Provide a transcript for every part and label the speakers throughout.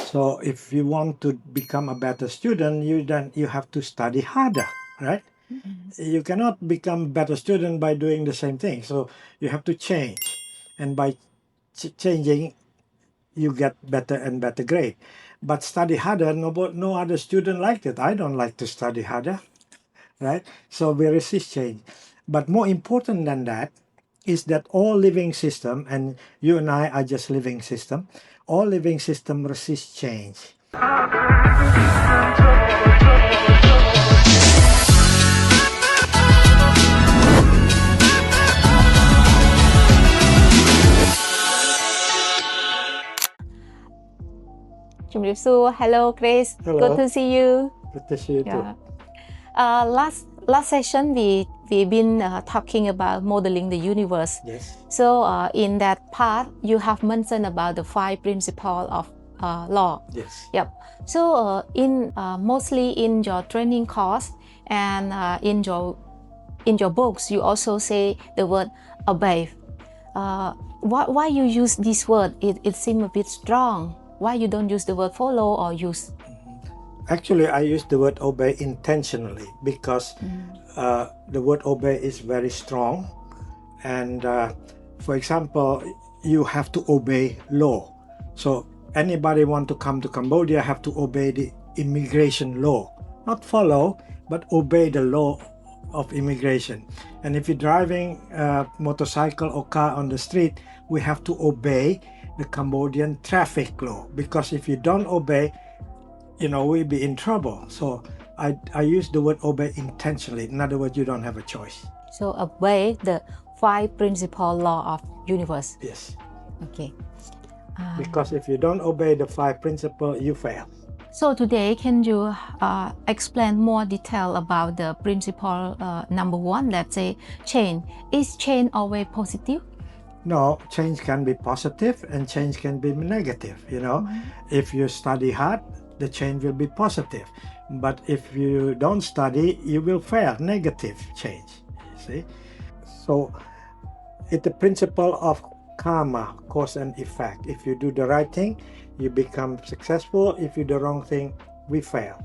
Speaker 1: So if you want to become a better student, you have to study harder, right? You cannot become a better student by doing the same thing. So you have to change, and by changing, you get better and better grade. But study harder, no other student liked it. I don't like to study harder, right? So we resist change. But more important than that is that all living system, and you and I are just living system, all living system resist change.
Speaker 2: Hello, Grace.
Speaker 1: Hello.
Speaker 2: Good to see you.
Speaker 1: Good to see you too.
Speaker 2: Last session we've been talking about modeling the universe.
Speaker 1: Yes.
Speaker 2: So in that part, you have mentioned about the 5 principles of law.
Speaker 1: Yes.
Speaker 2: Yep. So in mostly in your training course and in your books, you also say the word obey. Why you use this word? It seems a bit strong. Why you don't use the word follow or use?
Speaker 1: Actually, I use the word obey intentionally because the word obey is very strong. And for example, you have to obey law. So anybody want to come to Cambodia have to obey the immigration law. Not follow, but obey the law of immigration. And if you're driving a motorcycle or car on the street, we have to obey the Cambodian traffic law, because if you don't obey, we'll be in trouble. So I use the word obey intentionally. In other words, you don't have a choice.
Speaker 2: So obey the 5 principle law of universe.
Speaker 1: Yes.
Speaker 2: Okay.
Speaker 1: Because if you don't obey the 5 principles, you fail.
Speaker 2: So today, can you explain more detail about the principle number 1? Let's say change. Is change always positive?
Speaker 1: No, change can be positive and change can be negative. If you study hard, the change will be positive. But if you don't study, you will fail, negative change. See? So it's the principle of karma, cause and effect. If you do the right thing, you become successful. If you do the wrong thing, we fail.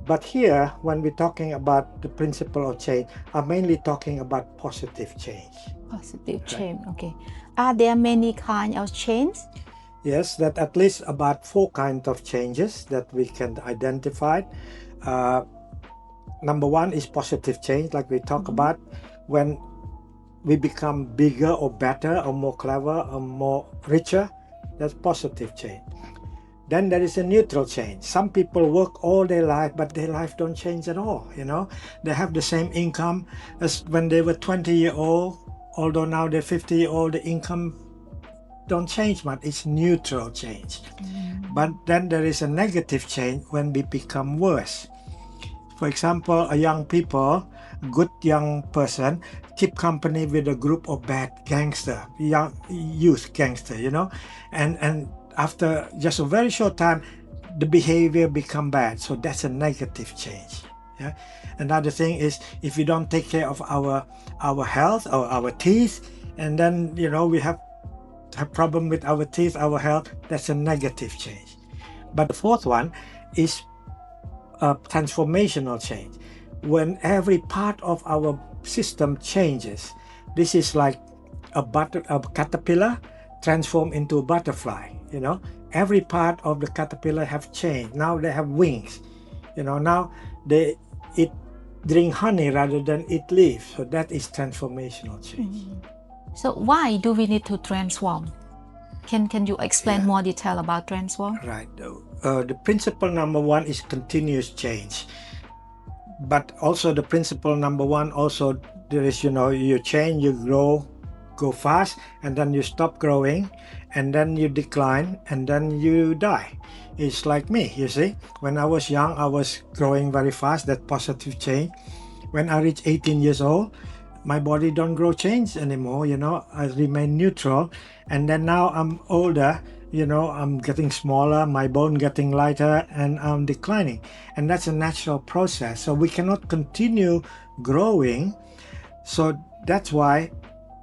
Speaker 1: But here, when we're talking about the principle of change, I'm mainly talking about positive change.
Speaker 2: Positive change, okay. Are there many kinds of change?
Speaker 1: Yes, that at least about 4 kinds of changes that we can identify. Number 1 is positive change, like we talk about, when we become bigger or better or more clever or more richer. That's positive change. Then there is a neutral change. Some people work all their life, but their life don't change at all. They have the same income as when they were 20-year-old, although now they're 50-year-old, the income don't change much. It's neutral change. But then there is a negative change when we become worse. For example, a young people, good young person, keep company with a group of bad gangster, young youth gangster, and after just a very short time, the behavior become bad. So that's a negative change. Yeah. Another thing is if we don't take care of our health or our teeth, and then we have problem with our teeth, our health, that's a negative change. But the 4th one is a transformational change. When every part of our system changes, this is like a caterpillar transformed into a butterfly. Every part of the caterpillar have changed. Now they have wings. Now they drink honey rather than eat leaves. So that is transformational change.
Speaker 2: So why do we need to transform? Can you explain more detail about transform?
Speaker 1: Right. The principle number 1 is continuous change. But also the principle number 1 also there is, you change, you go fast, and then you stop growing, and then you decline, and then you die. It's like me, you see. When I was young, I was growing very fast, that positive change. When I reach 18 years old, my body don't grow change anymore, I remain neutral. And then now I'm older, I'm getting smaller, my bone getting lighter, and I'm declining. And that's a natural process. So we cannot continue growing. So that's why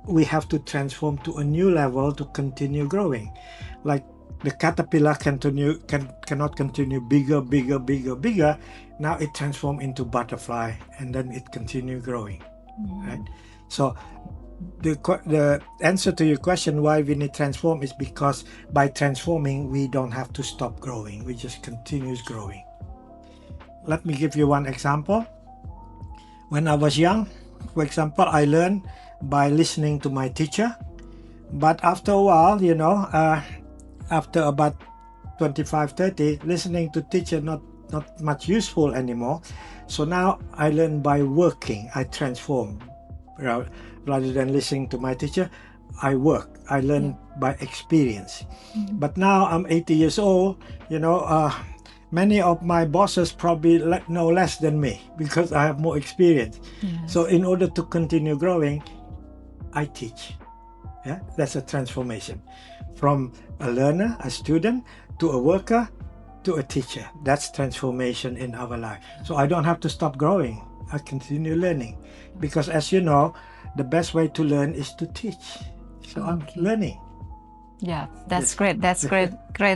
Speaker 1: we have to transform to a new level to continue growing. Like the caterpillar cannot continue bigger. Now it transforms into butterfly, and then it continue growing, right? So the answer to your question why we need transform is because by transforming we don't have to stop growing, we just continues growing. Let me give you one example. When I was young, for example, I learned by listening to my teacher, but after a while, after about 25-30, listening to teacher not much useful anymore. So now I learn by working, I transform. Rather than listening to my teacher, I work, I learn by experience. But now I'm 80 years old, many of my bosses probably know less than me because I have more experience.
Speaker 2: Yes.
Speaker 1: So in order to continue growing, I teach. Yeah, that's a transformation from a learner, a student, to a worker, to a teacher. That's transformation in our life. So I don't have to stop growing. I continue learning because, as you know, the best way to learn is to teach. So I'm learning.
Speaker 2: Yeah, that's great. That's great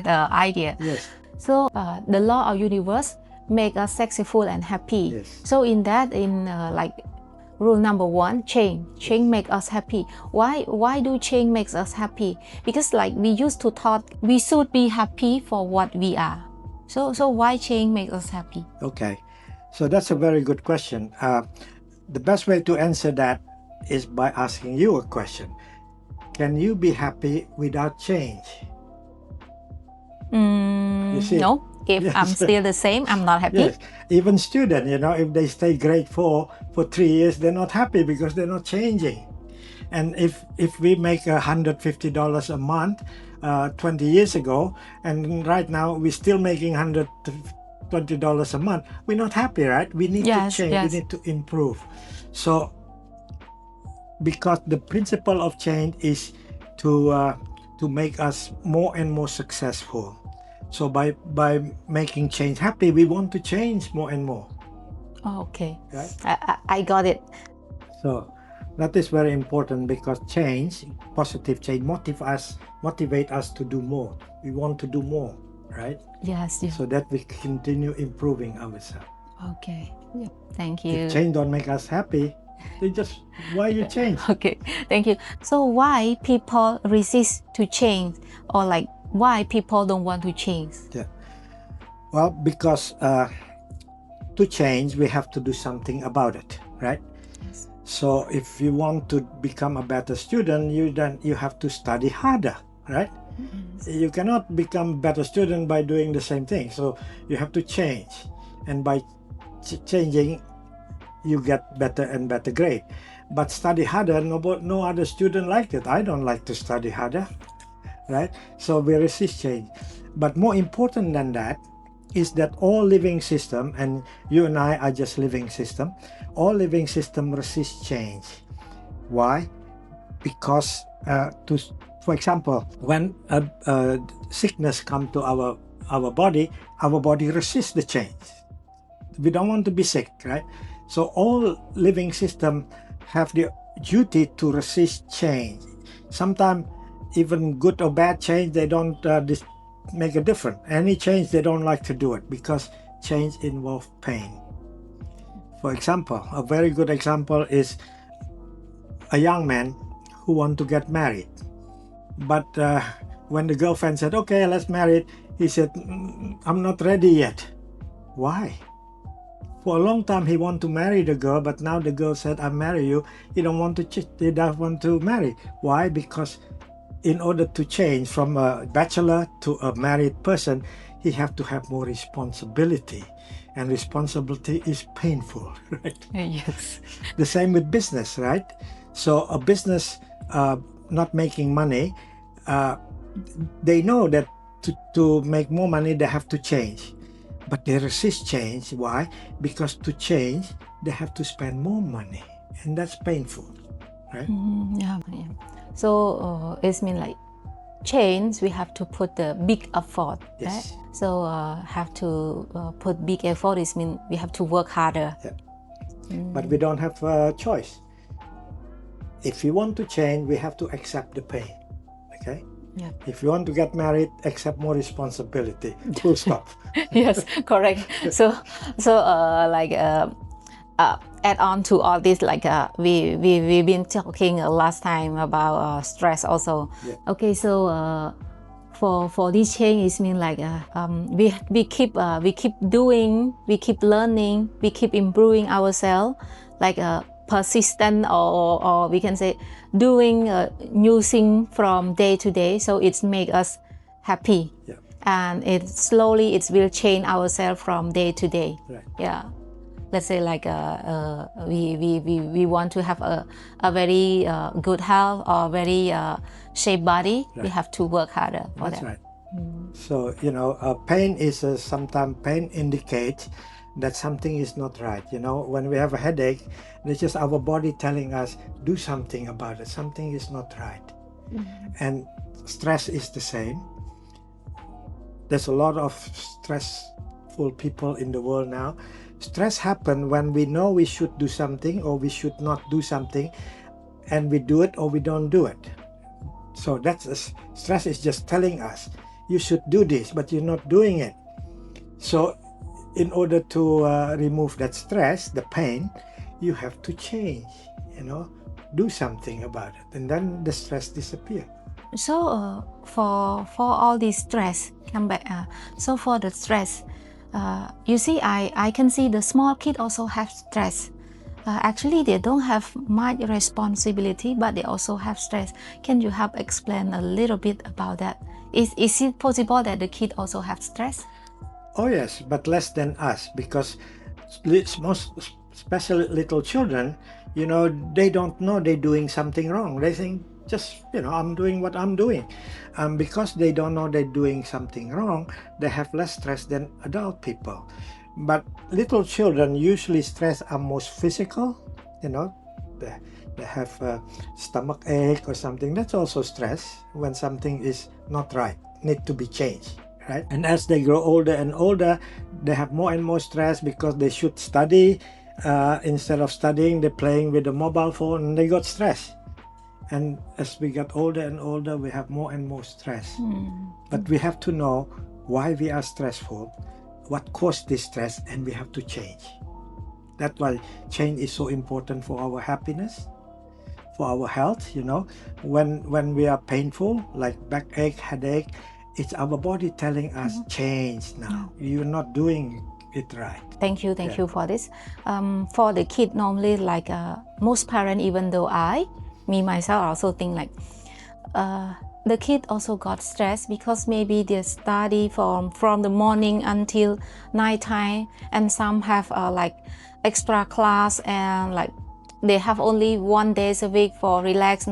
Speaker 2: idea.
Speaker 1: Yes.
Speaker 2: So the law of universe make us successful and happy.
Speaker 1: Yes.
Speaker 2: So in that, like rule number 1, change make us happy. Why do change makes us happy? Because like we used to thought we should be happy for what we are. So why change makes us happy?
Speaker 1: Okay, so that's a very good question. The best way to answer that is by asking you a question. Can you be happy without change? You see?
Speaker 2: No. If
Speaker 1: Yes.
Speaker 2: I'm still the same, I'm not happy.
Speaker 1: Yes, even students, if they stay grade 4 for 3 years, they're not happy because they're not changing. And if we make $150 a month 20 years ago, and right now we're still making $120 a month, we're not happy, right? We need to change, we need to improve. So because the principle of change is to make us more and more successful. So by making change happy, we want to change more and more.
Speaker 2: Okay,
Speaker 1: right?
Speaker 2: I got it.
Speaker 1: So that is very important because change, positive change, motivate us to do more. We want to do more, right?
Speaker 2: Yes.
Speaker 1: So that we continue improving ourselves.
Speaker 2: Okay. Yep. Thank you.
Speaker 1: If change don't make us happy, then just why you change?
Speaker 2: Okay, thank you. So why people resist to change, or like why people don't want to change?
Speaker 1: Yeah. Well, because to change, we have to do something about it, right?
Speaker 2: Yes.
Speaker 1: So if you want to become a better student, you have to study harder, right?
Speaker 2: Yes.
Speaker 1: You cannot become a better student by doing the same thing. So you have to change, and by changing, you get better and better grade. But study harder, no other student liked it. I don't like to study harder, right? So we resist change. But more important than that is that all living system, and you and I are just living system, all living system resist change. Why? Because for example, when a sickness comes to our body resists the change. We don't want to be sick, right? So all living systems have the duty to resist change. Sometimes even good or bad change, they don't make a difference. Any change, they don't like to do it because change involves pain. For example, a very good example is a young man who wants to get married. But when the girlfriend said, okay, let's marry, he said, I'm not ready yet. Why? For a long time he wanted to marry the girl, but now the girl said, I marry you. He don't want to marry. Why? Because in order to change from a bachelor to a married person, he have to have more responsibility. And responsibility is painful, right?
Speaker 2: Yes.
Speaker 1: The same with business, right? So a business not making money, they know that to make more money, they have to change. But they resist change. Why? Because to change, they have to spend more money. And that's painful, right?
Speaker 2: Yeah. So it means like change, we have to put the big effort.
Speaker 1: Yes.
Speaker 2: Right? So have to put big effort. It means we have to work harder.
Speaker 1: Yeah. But we don't have a choice. If we want to change, we have to accept the pain. Okay?
Speaker 2: Yeah.
Speaker 1: If you want to get married, accept more responsibility. Full stop.
Speaker 2: Yes, correct. So add on to all this, we've been talking last time about stress also.
Speaker 1: Yeah.
Speaker 2: Okay, so for this change, it means we keep doing, we keep learning, we keep improving ourselves, persistent, or we can say doing new thing from day to day. So it make us happy.
Speaker 1: Yeah.
Speaker 2: And it will change ourselves from day to day.
Speaker 1: Right.
Speaker 2: Yeah. Let's say we want to have a very good health or very shaped body.
Speaker 1: Right.
Speaker 2: We have to work harder for
Speaker 1: That's
Speaker 2: that.
Speaker 1: right. So pain is sometimes pain indicates that something is not right. When we have a headache, it's just our body telling us do something about it. Something is not right. And stress is the same. There's a lot of stressful people in the world now. Stress happens when we know we should do something or we should not do something, and we do it or we don't do it. So stress is just telling us you should do this, but you're not doing it. So in order to remove that stress, the pain, you have to change, do something about it, and then the stress disappears.
Speaker 2: So for all this stress, come back. So for the stress, you see, I can see the small kid also have stress. Actually, they don't have much responsibility, but they also have stress. Can you help explain a little bit about that? Is it possible that the kid also have stress?
Speaker 1: Oh yes, but less than us, because most especially little children, they don't know they're doing something wrong. They think just, I'm doing what I'm doing. Because they don't know they're doing something wrong, they have less stress than adult people. But little children usually stress are most physical, they have a stomach ache or something. That's also stress when something is not right, need to be changed. Right? And as they grow older and older, they have more and more stress because they should study. Instead of studying, they're playing with the mobile phone and they got stress. And as we get older and older, we have more and more stress. But we have to know why we are stressful, what caused this stress, and we have to change. That's why change is so important for our happiness, for our health. When we are painful, like backache, headache, it's our body telling us change now. You're not doing it right.
Speaker 2: Thank you for this. For the kid, normally most parents, even though me myself also think the kid also got stressed because maybe they study from the morning until nighttime, and some have extra class, and they have only 1 day a week for relax.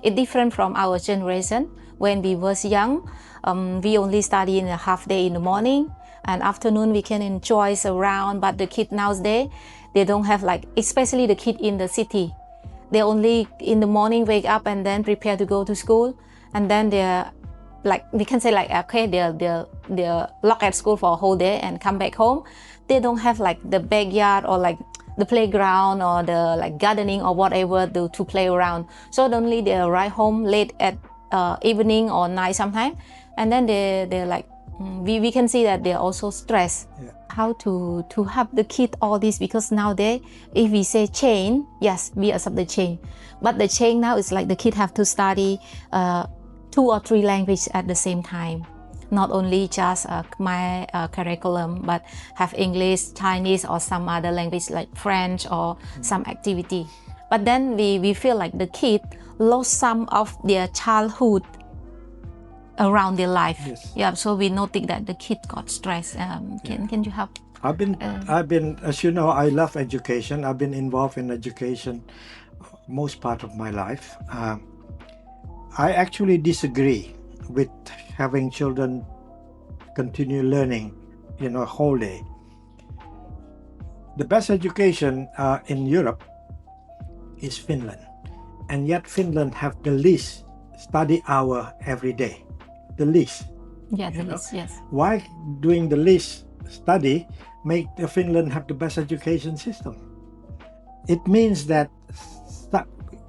Speaker 2: It's different from our generation. When we was young, we only study in a half day in the morning, and afternoon we can enjoy around. But the kid nowadays, they don't have especially the kid in the city. They only in the morning wake up and then prepare to go to school, and then they're we can say okay, they're locked at school for a whole day and come back home. They don't have the backyard or the playground or the gardening or whatever to play around. So only they arrive home late at evening or night sometime, and then they're we can see that they're also stressed.
Speaker 1: Yeah.
Speaker 2: How to help the kid all this, because nowadays if we say change, yes, we accept the change, but the change now is the kid have to study 2 or 3 languages at the same time, not only just my curriculum, but have English, Chinese, or some other language like French or some activity. But then we feel the kid lost some of their childhood around their life.
Speaker 1: Yes.
Speaker 2: Yeah, so we noticed that the kid got stressed. Can you help?
Speaker 1: I've been, as you know, I love education. I've been involved in education most part of my life. I actually disagree with having children continue learning, whole day. The best education in Europe is Finland, and yet Finland have the least study hour every day. The least.
Speaker 2: Yeah, the least, yes.
Speaker 1: Why doing the least study make Finland have the best education system? It means that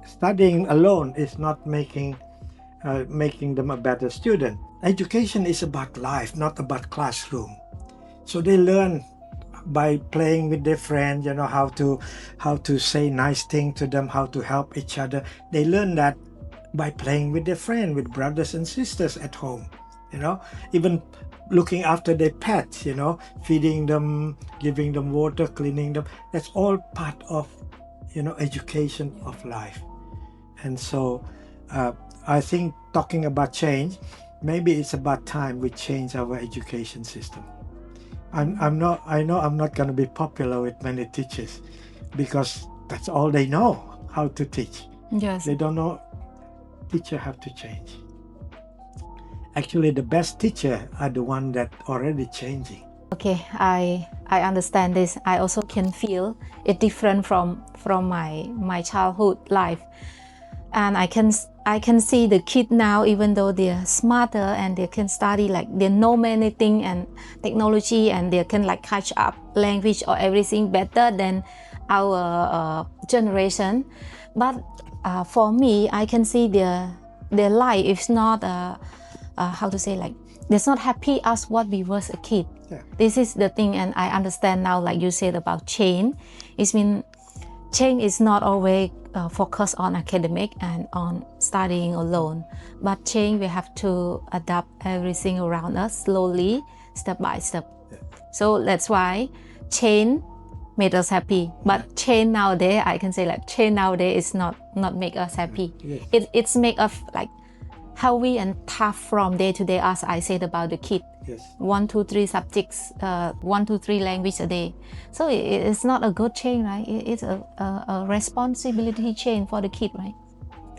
Speaker 1: studying alone is not making making them a better student. Education is about life, not about classroom. So they learn by playing with their friends, how to say nice things to them, how to help each other. They learn that by playing with their friends, with brothers and sisters at home, even looking after their pets, feeding them, giving them water, cleaning them. That's all part of, education of life. And so I think talking about change, maybe it's about time we change our education system. I know I'm not going to be popular with many teachers because that's all they know, how to teach.
Speaker 2: Yes.
Speaker 1: They don't know. Teacher have to change. Actually, the best teacher are the one that already changing.
Speaker 2: Okay, I understand this. I also can feel it different from my childhood life, and I can see the kid now, even though they're smarter and they can study, like they know many things and technology, and they can like catch up language or everything better than our generation. But for me, I can see their life is not how to say, like they're not happy as what we was a kid.
Speaker 1: Yeah.
Speaker 2: This is the thing, and I understand now, like you said about change. It means change is not always focused on academic and on studying alone, but change we have to adapt everything around us slowly, step by step.
Speaker 1: Yeah.
Speaker 2: So that's why change made us happy. But change nowadays, I can say like change nowadays is not make us happy.
Speaker 1: Yes.
Speaker 2: It's make us like heavy and tough from day to day, as I said about the kid.
Speaker 1: Yes.
Speaker 2: 1, 2, 3 subjects, 1, 2, 3 language a day. So it's not a good change, right? It's a responsibility change for the kid, right?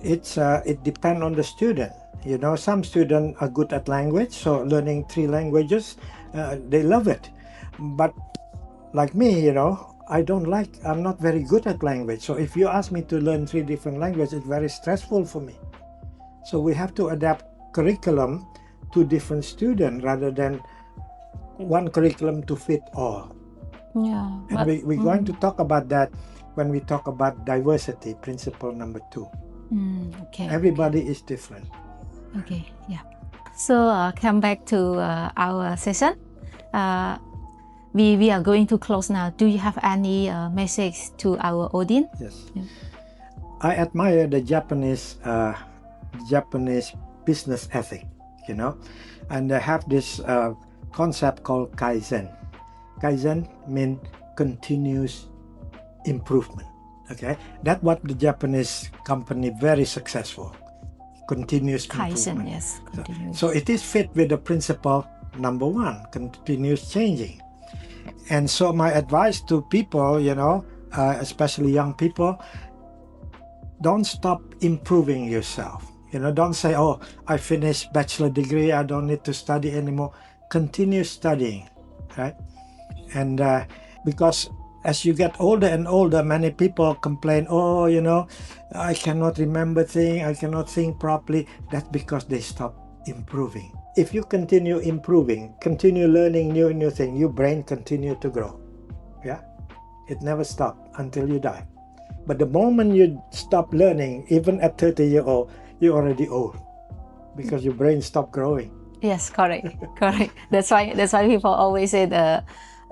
Speaker 1: It depends on the student. Some students are good at language, so learning 3 languages, they love it. But like me, I'm not very good at language. So if you ask me to learn 3 different languages, it's very stressful for me. So we have to adapt curriculum to different students rather than one curriculum to fit all.
Speaker 2: Yeah.
Speaker 1: And we're going to talk about that when we talk about diversity, principle number 2.
Speaker 2: Okay.
Speaker 1: Everybody is different.
Speaker 2: Okay, yeah. So come back to our session. We are going to close now. Do you have any message to our audience?
Speaker 1: Yes.
Speaker 2: Yeah.
Speaker 1: I admire the Japanese business ethic, and they have this concept called Kaizen. Kaizen means continuous improvement. Okay, that's what the Japanese company very successful. Continuous
Speaker 2: Kaizen,
Speaker 1: improvement.
Speaker 2: yes. Continuous.
Speaker 1: So it is fit with the principle number 1, continuous changing. And so my advice to people, especially young people, don't stop improving yourself. Don't say, oh, I finished bachelor degree, I don't need to study anymore. Continue studying, right? And because as you get older and older, many people complain, oh, I cannot remember things, I cannot think properly. That's because they stop improving. If you continue improving, continue learning new things, your brain continue to grow. Yeah, it never stops until you die. But the moment you stop learning, even at 30 years old, you're already old because your brain stopped growing.
Speaker 2: Yes, correct. That's why people always say the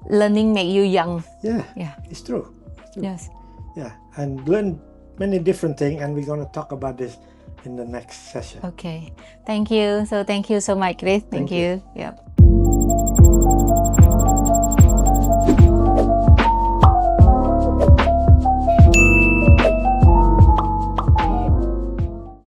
Speaker 2: learning make you young.
Speaker 1: Yeah. It's true.
Speaker 2: Yes.
Speaker 1: Yeah, and learn many different things, and we're going to talk about this in the next session.
Speaker 2: Okay. Thank you. So thank you so much, Chris. Thank you. Yep.